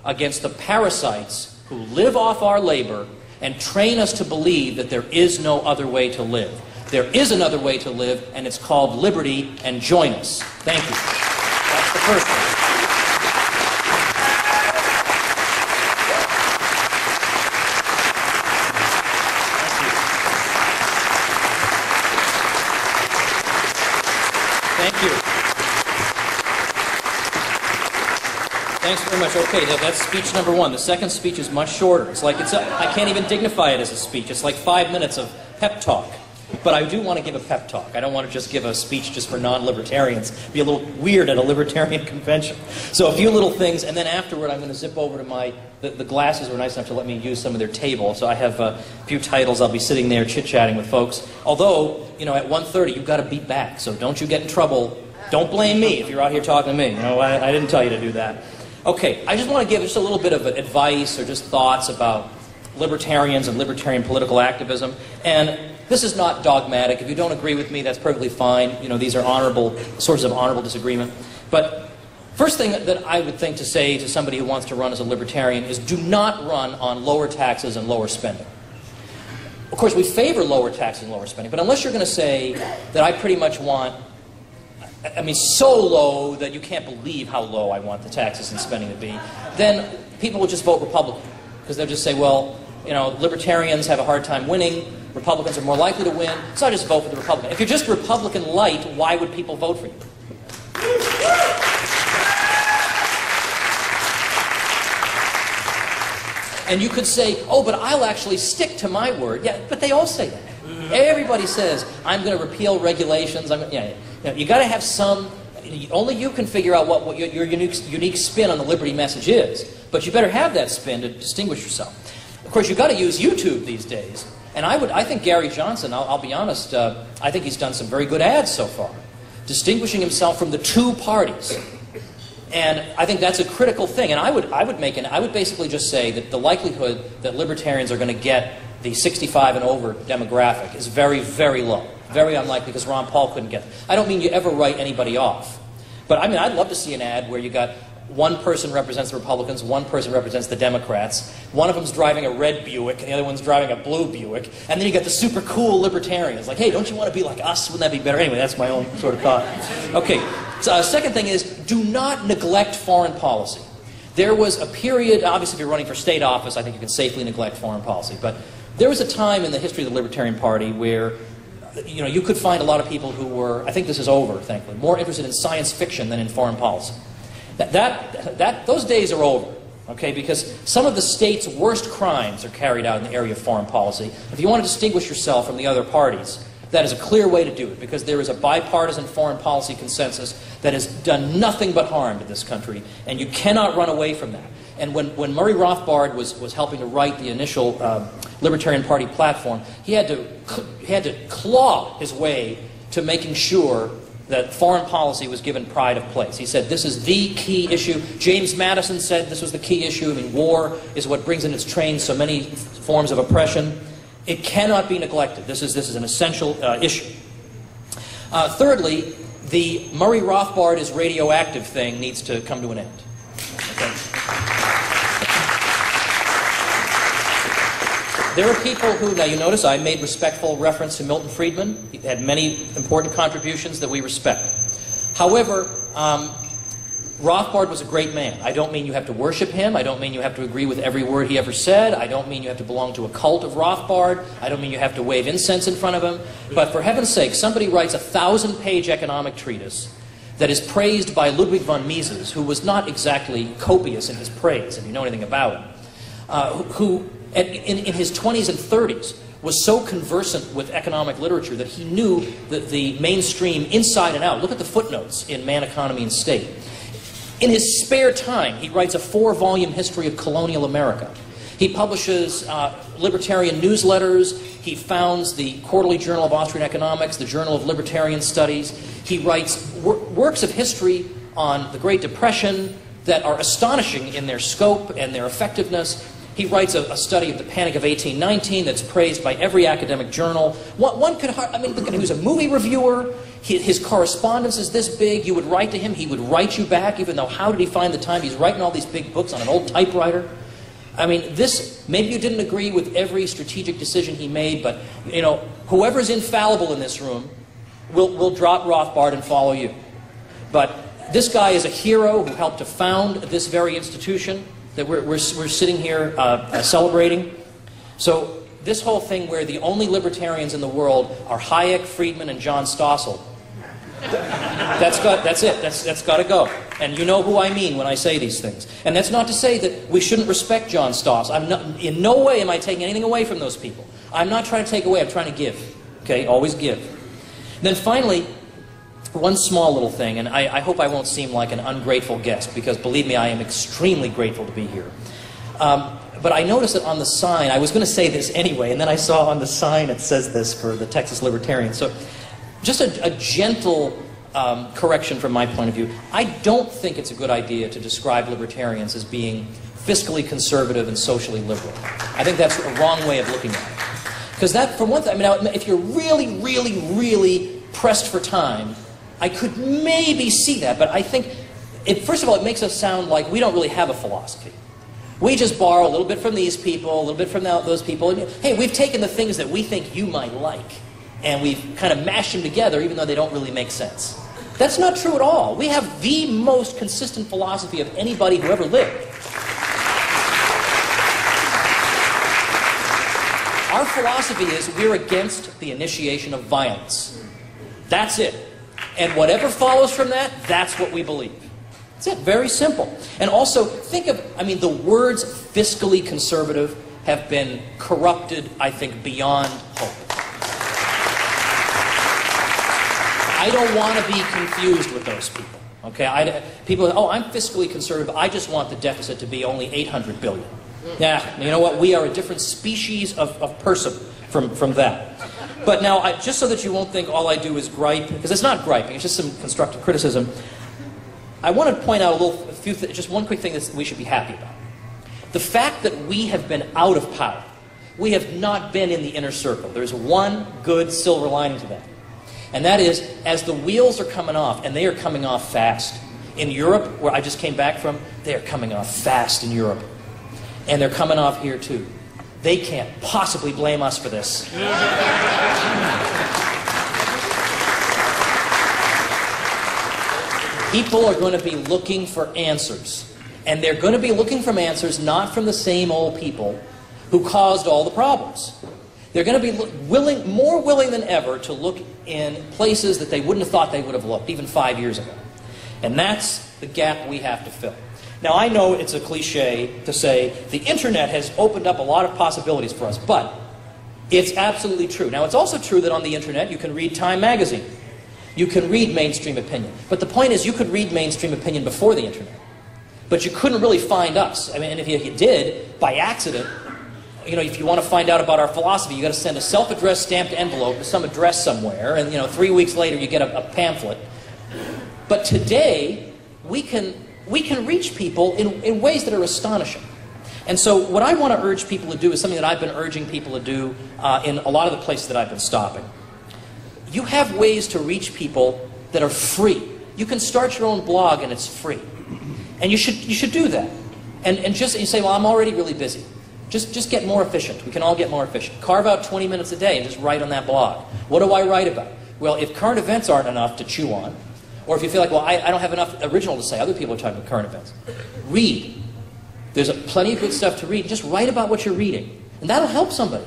against the parasites who live off our labor and train us to believe that there is no other way to live. There is another way to live, and it's called liberty, and join us. Thank you. That's the first one. Thank you. Thanks very much. Okay, that's speech number one. The second speech is much shorter. It's like I can't even dignify it as a speech. It's like 5 minutes of pep talk. But I do want to give a pep talk. I don't want to just give a speech just for non-libertarians. It'd be a little weird at a libertarian convention. So a few little things, and then afterward I'm going to zip over to the glasses were nice enough to let me use some of their table. So I have a few titles. I'll be sitting there chit-chatting with folks. Although, you know, at 1:30 you've got to beat back. So don't you get in trouble. Don't blame me if you're out here talking to me. You know, I didn't tell you to do that. Okay, I just want to give just a little bit of advice or just thoughts about libertarians and libertarian political activism. And this is not dogmatic. If you don't agree with me, that's perfectly fine. You know, these are honorable, sources of honorable disagreement. But first thing that I would think to say to somebody who wants to run as a libertarian is do not run on lower taxes and lower spending. Of course, we favor lower taxes and lower spending, but unless you're going to say that I pretty much want, I mean, so low that you can't believe how low I want the taxes and spending to be, then people will just vote Republican. Because they'll just say, well, you know, libertarians have a hard time winning, Republicans are more likely to win, so I just vote for the Republican. If you're just Republican light, why would people vote for you? And you could say, oh, but I'll actually stick to my word. Yeah, but they all say that. Everybody says, I'm going to repeal regulations. You got to have some, only you can figure out what your unique spin on the liberty message is. But you better have that spin to distinguish yourself. Of course, you've got to use YouTube these days. And I think Gary Johnson, I'll be honest, I think he's done some very good ads so far, distinguishing himself from the two parties. And I think that's a critical thing. And I would basically just say that the likelihood that libertarians are going to get the 65 and over demographic is very, very low. Very unlikely, because Ron Paul couldn't get it. I don't mean you ever write anybody off. But I mean, I'd love to see an ad where you got one person represents the Republicans, one person represents the Democrats. One of them's driving a red Buick, and the other one's driving a blue Buick. And then you got the super cool libertarians. Like, hey, don't you want to be like us? Wouldn't that be better? Anyway, that's my own sort of thought. Okay, so second thing is, do not neglect foreign policy. There was a period, obviously if you're running for state office, I think you can safely neglect foreign policy. But there was a time in the history of the Libertarian Party where you could find a lot of people who were, I think this is over, thankfully, more interested in science fiction than in foreign policy. Those days are over, okay, because some of the state's worst crimes are carried out in the area of foreign policy. If you want to distinguish yourself from the other parties, that is a clear way to do it, because there is a bipartisan foreign policy consensus that has done nothing but harm to this country, and you cannot run away from that. And when Murray Rothbard was helping to write the initial Libertarian Party platform, he had to claw his way to making sure that foreign policy was given pride of place. He said, this is the key issue. James Madison said this was the key issue. I mean, war is what brings in its train so many forms of oppression. It cannot be neglected. This is an essential issue. Thirdly, the Murray Rothbard is radioactive thing needs to come to an end. Okay? There are people who, now you notice I made respectful reference to Milton Friedman. He had many important contributions that we respect. However, Rothbard was a great man. I don't mean you have to worship him. I don't mean you have to agree with every word he ever said. I don't mean you have to belong to a cult of Rothbard. I don't mean you have to wave incense in front of him. But for heaven's sake, somebody writes a 1,000-page economic treatise that is praised by Ludwig von Mises, who was not exactly copious in his praise, if you know anything about him, who in his 20s and 30s was so conversant with economic literature that he knew the mainstream inside and out. Look at the footnotes in Man, Economy, and State. In his spare time, he writes a 4-volume history of colonial America. He publishes libertarian newsletters. He founds the Quarterly Journal of Austrian Economics, the Journal of Libertarian Studies. He writes works of history on the Great Depression that are astonishing in their scope and their effectiveness. He writes a study of the Panic of 1819 that's praised by every academic journal. One could, I mean, look at him, he was a movie reviewer. His correspondence is this big. You would write to him, he would write you back, even though how did he find the time? He's writing all these big books on an old typewriter. I mean, this, maybe you didn't agree with every strategic decision he made, but, you know, whoever's infallible in this room will drop Rothbard and follow you. But this guy is a hero who helped to found this very institution that we're sitting here celebrating. So this whole thing where the only libertarians in the world are Hayek, Friedman, and John Stossel, that's got to go. And you know who I mean when I say these things. And that's not to say that we shouldn't respect John Stossel. In no way am I taking anything away from those people. I'm not trying to take away, I'm trying to give. Okay, always give. And then finally, one small little thing, and I hope I won't seem like an ungrateful guest, because believe me, I am extremely grateful to be here. But I noticed that on the sign, I was going to say this anyway, and then I saw on the sign it says this for the Texas Libertarians. So just a gentle correction from my point of view. I don't think it's a good idea to describe libertarians as being fiscally conservative and socially liberal. I think that's a wrong way of looking at it. Because that, for one thing, I mean, if you're really, really, really pressed for time, I could maybe see that, but I think, first of all, it makes us sound like we don't really have a philosophy. We just borrow a little bit from these people, a little bit from those people, and hey, we've taken the things that we think you might like, and we've kind of mashed them together even though they don't really make sense. That's not true at all. We have the most consistent philosophy of anybody who ever lived. Our philosophy is we're against the initiation of violence. That's it. And whatever follows from that, that's what we believe. That's it. Very simple. And also, think of, I mean, the words fiscally conservative have been corrupted, I think, beyond hope. I don't want to be confused with those people. Okay? People, oh, I'm fiscally conservative. I just want the deficit to be only $800 billion. Yeah, you know what? We are a different species of person from that. But now, just so that you won't think all I do is gripe, because it's not griping, it's just some constructive criticism, I want to point out just one quick thing that we should be happy about. The fact that we have been out of power, we have not been in the inner circle. There's one good silver lining to that. And that is, as the wheels are coming off, and they are coming off fast. In Europe, where I just came back from, they are coming off fast in Europe. And they're coming off here too. They can't possibly blame us for this. People are going to be looking for answers. And they're going to be looking for answers not from the same old people who caused all the problems. They're going to be more willing than ever to look in places that they wouldn't have thought they would have looked, even 5 years ago. And that's the gap we have to fill. Now, I know it's a cliche to say the internet has opened up a lot of possibilities for us, but it's absolutely true. Now, it's also true that on the internet you can read Time magazine. You can read mainstream opinion. But the point is, you could read mainstream opinion before the internet. But you couldn't really find us. I mean, and if you did, by accident, you know, if you want to find out about our philosophy, you got to send a self-addressed stamped envelope to some address somewhere, and, you know, 3 weeks later you get a pamphlet. But today, we can reach people in ways that are astonishing. And so what I want to urge people to do is something that I've been urging people to do in a lot of the places that I've been stopping. You have ways to reach people that are free. You can start your own blog and it's free. And you should do that. And just, you say, well, I'm already really busy. Just get more efficient. We can all get more efficient. Carve out 20 minutes a day and just write on that blog. What do I write about? Well, if current events aren't enough to chew on, or if you feel like, well, I don't have enough original to say, other people are talking about current events, read. There's plenty of good stuff to read. Just write about what you're reading. And that'll help somebody.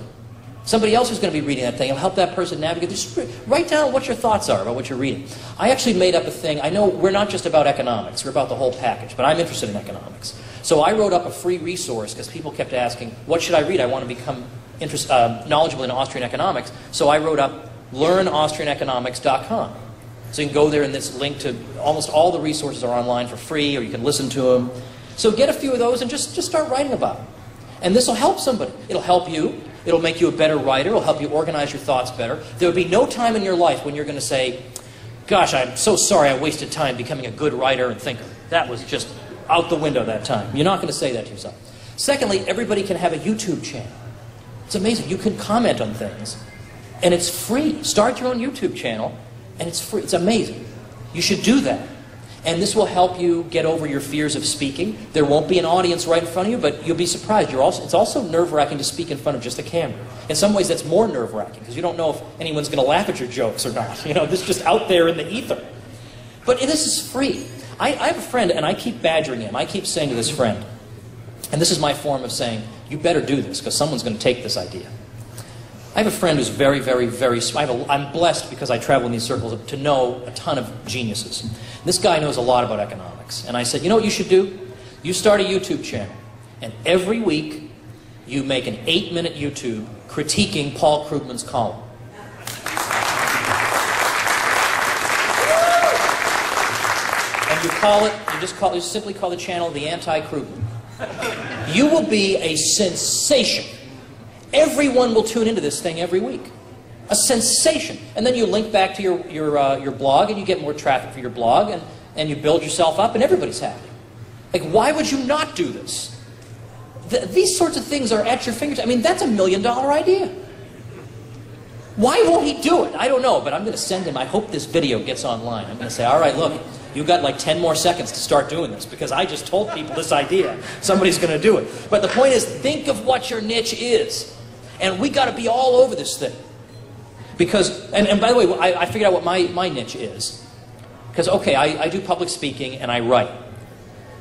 Somebody else who's going to be reading that thing. It'll help that person navigate. Just write down what your thoughts are about what you're reading. I actually made up a thing. I know we're not just about economics. We're about the whole package. But I'm interested in economics. So I wrote up a free resource because people kept asking, what should I read? I want to become knowledgeable in Austrian economics. So I wrote up learnaustrianeconomics.com. So you can go there, and this link to almost all the resources are online for free, or you can listen to them. So get a few of those and just start writing about them. And this will help somebody. It'll help you. It'll make you a better writer. It'll help you organize your thoughts better. There will be no time in your life when you're going to say, gosh, I'm so sorry I wasted time becoming a good writer and thinker. That was just out the window that time. You're not going to say that to yourself. Secondly, everybody can have a YouTube channel. It's amazing. You can comment on things, and it's free. Start your own YouTube channel, and it's free. It's amazing. You should do that. And this will help you get over your fears of speaking. There won't be an audience right in front of you, but you'll be surprised. It's also nerve-wracking to speak in front of just a camera. In some ways, that's more nerve-wracking, because you don't know if anyone's going to laugh at your jokes or not. You know, this is just out there in the ether. But this is free. I have a friend, and I keep badgering him. I keep saying to this friend, and this is my form of saying, you better do this, because someone's going to take this idea. I have a friend who's very, very, very smart. I'm blessed, because I travel in these circles, to know a ton of geniuses. This guy knows a lot about economics. And I said, you know what you should do? You start a YouTube channel, and every week you make an 8-minute YouTube critiquing Paul Krugman's column. And you simply call the channel the Anti-Krugman. You will be a sensation. Everyone will tune into this thing every week. A sensation. And then you link back to your blog, and you get more traffic for your blog, and you build yourself up, and everybody's happy. Like, why would you not do this? These sorts of things are at your fingertips. I mean, that's $1 million idea. Why won't he do it? I don't know, but I'm going to send him. I hope this video gets online. I'm going to say, all right, look, you've got like 10 more seconds to start doing this, because I just told people this idea. Somebody's going to do it. But the point is, think of what your niche is. And we got to be all over this thing. Because, and by the way, I figured out what my niche is. Because, okay, I do public speaking and I write.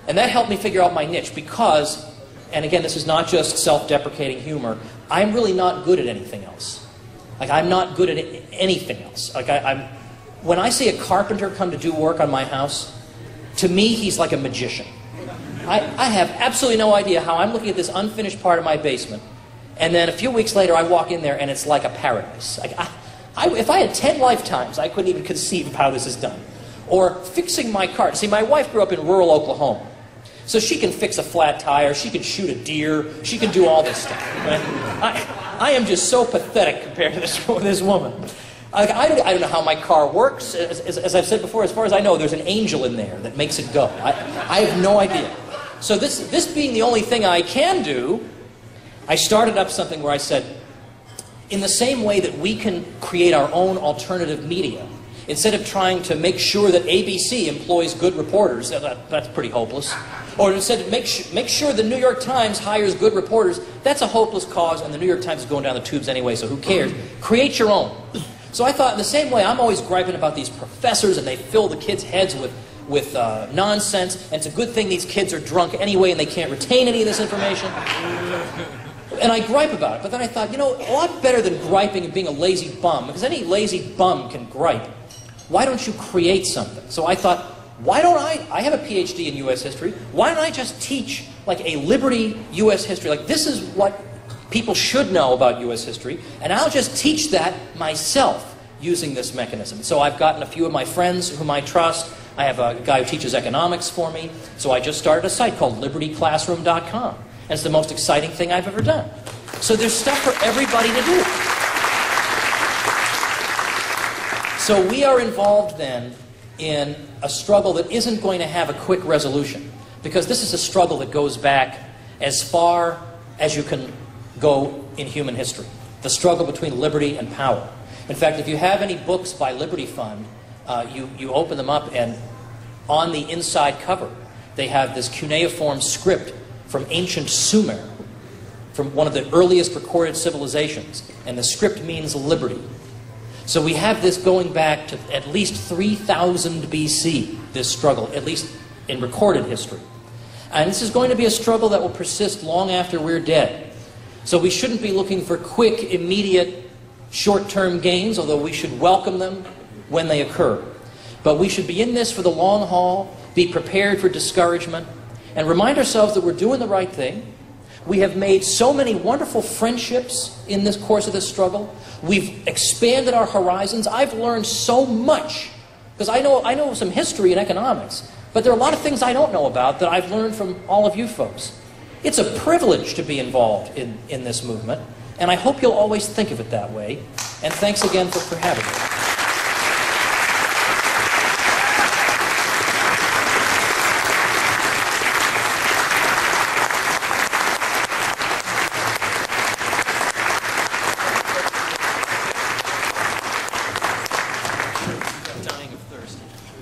And that helped me figure out my niche because, and again, this is not just self-deprecating humor, I'm really not good at anything else. Like, I'm not good at anything else. Like, when I see a carpenter come to do work on my house, to me, he's like a magician. I have absolutely no idea how I'm looking at this unfinished part of my basement, and then a few weeks later, I walk in there, and it's like a paradise. Like, if I had 10 lifetimes, I couldn't even conceive of how this is done. Or fixing my car. See, my wife grew up in rural Oklahoma. So she can fix a flat tire, she can shoot a deer, she can do all this stuff. Right? I am just so pathetic compared to this woman. I don't know how my car works. As I've said before, as far as I know, there's an angel in there that makes it go. I have no idea. So this being the only thing I can do, I started up something where I said, in the same way that we can create our own alternative media, instead of trying to make sure that ABC employs good reporters, that's pretty hopeless, or instead of make sure the New York Times hires good reporters, that's a hopeless cause, and the New York Times is going down the tubes anyway, so who cares? Create your own. So I thought, in the same way, I'm always griping about these professors, and they fill the kids' heads with nonsense, and it's a good thing these kids are drunk anyway, and they can't retain any of this information. And I gripe about it, but then I thought, you know, a lot better than griping and being a lazy bum, because any lazy bum can gripe. Why don't you create something? So I thought, why don't I have a PhD in U.S. history, why don't I just teach like a liberty U.S. history? Like, this is what people should know about U.S. history, and I'll just teach that myself using this mechanism. So I've gotten a few of my friends whom I trust. I have a guy who teaches economics for me. So I just started a site called libertyclassroom.com. And it's the most exciting thing I've ever done. So there's stuff for everybody to do. So we are involved then in a struggle that isn't going to have a quick resolution. Because this is a struggle that goes back as far as you can go in human history. The struggle between liberty and power. In fact, if you have any books by Liberty Fund, you open them up, and on the inside cover, they have this cuneiform script from ancient Sumer, from one of the earliest recorded civilizations. And the script means liberty. So we have this going back to at least 3000 BC, this struggle, at least in recorded history. And this is going to be a struggle that will persist long after we're dead. So we shouldn't be looking for quick, immediate, short-term gains, although we should welcome them when they occur. But we should be in this for the long haul, be prepared for discouragement, and remind ourselves that we're doing the right thing. We have made so many wonderful friendships in this course of this struggle. We've expanded our horizons. I've learned so much, because I know some history and economics, but there are a lot of things I don't know about that I've learned from all of you folks. It's a privilege to be involved in this movement, and I hope you'll always think of it that way. And thanks again for having me.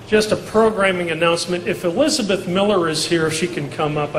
Just a programming announcement. If Elizabeth Miller is here, if she can come up.